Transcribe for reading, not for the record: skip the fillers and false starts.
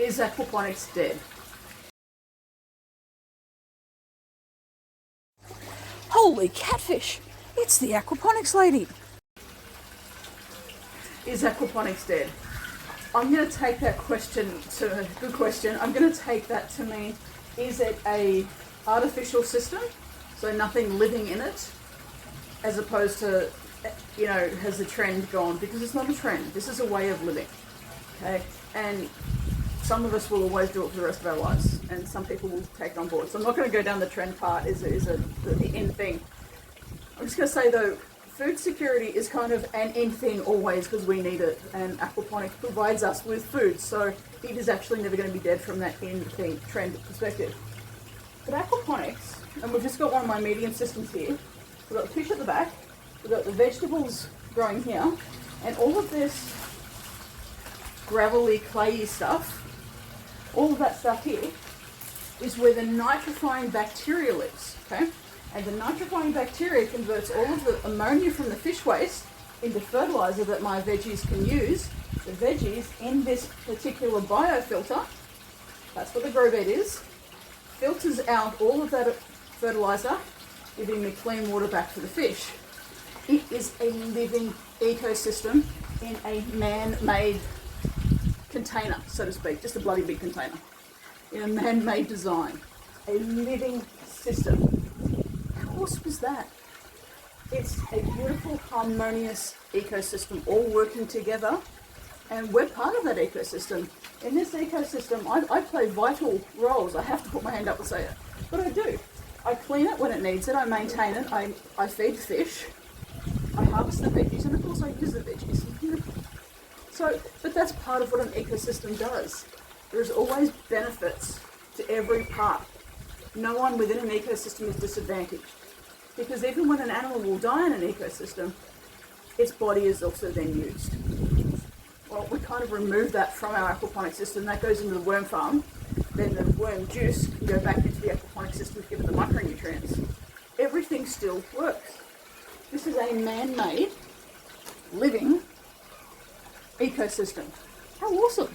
Is aquaponics dead? Holy catfish! It's the aquaponics lady! Is aquaponics dead? I'm going to take that question to, good question, I'm going to take that to mean, is it a artificial system, so nothing living in it, as opposed to, you know, has the trend gone? Because it's not a trend, this is a way of living, okay? And some of us will always do it for the rest of our lives, and some people will take it on board. So I'm not going to go down the trend part, the in thing. I'm just going to say though, food security is kind of an in thing always because we need it, and aquaponics provides us with food, so it is actually never going to be dead from that in thing trend perspective. But aquaponics, and we've just got one of my medium systems here, we've got the fish at the back, we've got the vegetables growing here, and all of this gravelly, clayey stuff, all of that stuff here is where the nitrifying bacteria lives, okay? And the nitrifying bacteria converts all of the ammonia from the fish waste into fertilizer that my veggies can use. The veggies in this particular biofilter, that's what the grow bed is, filters out all of that fertilizer, giving me clean water back for the fish. It is a living ecosystem in a man-made container, so to speak, just a bloody big container, in a man-made design, a living system. How awesome is that? It's a beautiful, harmonious ecosystem, all working together, and we're part of that ecosystem. In this ecosystem, I play vital roles. I have to put my hand up and say it, but I do. I clean it when it needs it, I maintain it, I feed the fish, I harvest the veggies, and of course I use the veggies. So, but that's part of what an ecosystem does. There's always benefits to every part. No one within an ecosystem is disadvantaged. Because even when an animal will die in an ecosystem, its body is also then used. Well, we kind of remove that from our aquaponic system. That goes into the worm farm. Then the worm juice can go back into the aquaponic system to give it the micronutrients. Everything still works. This is a man-made, living ecosystem. How awesome!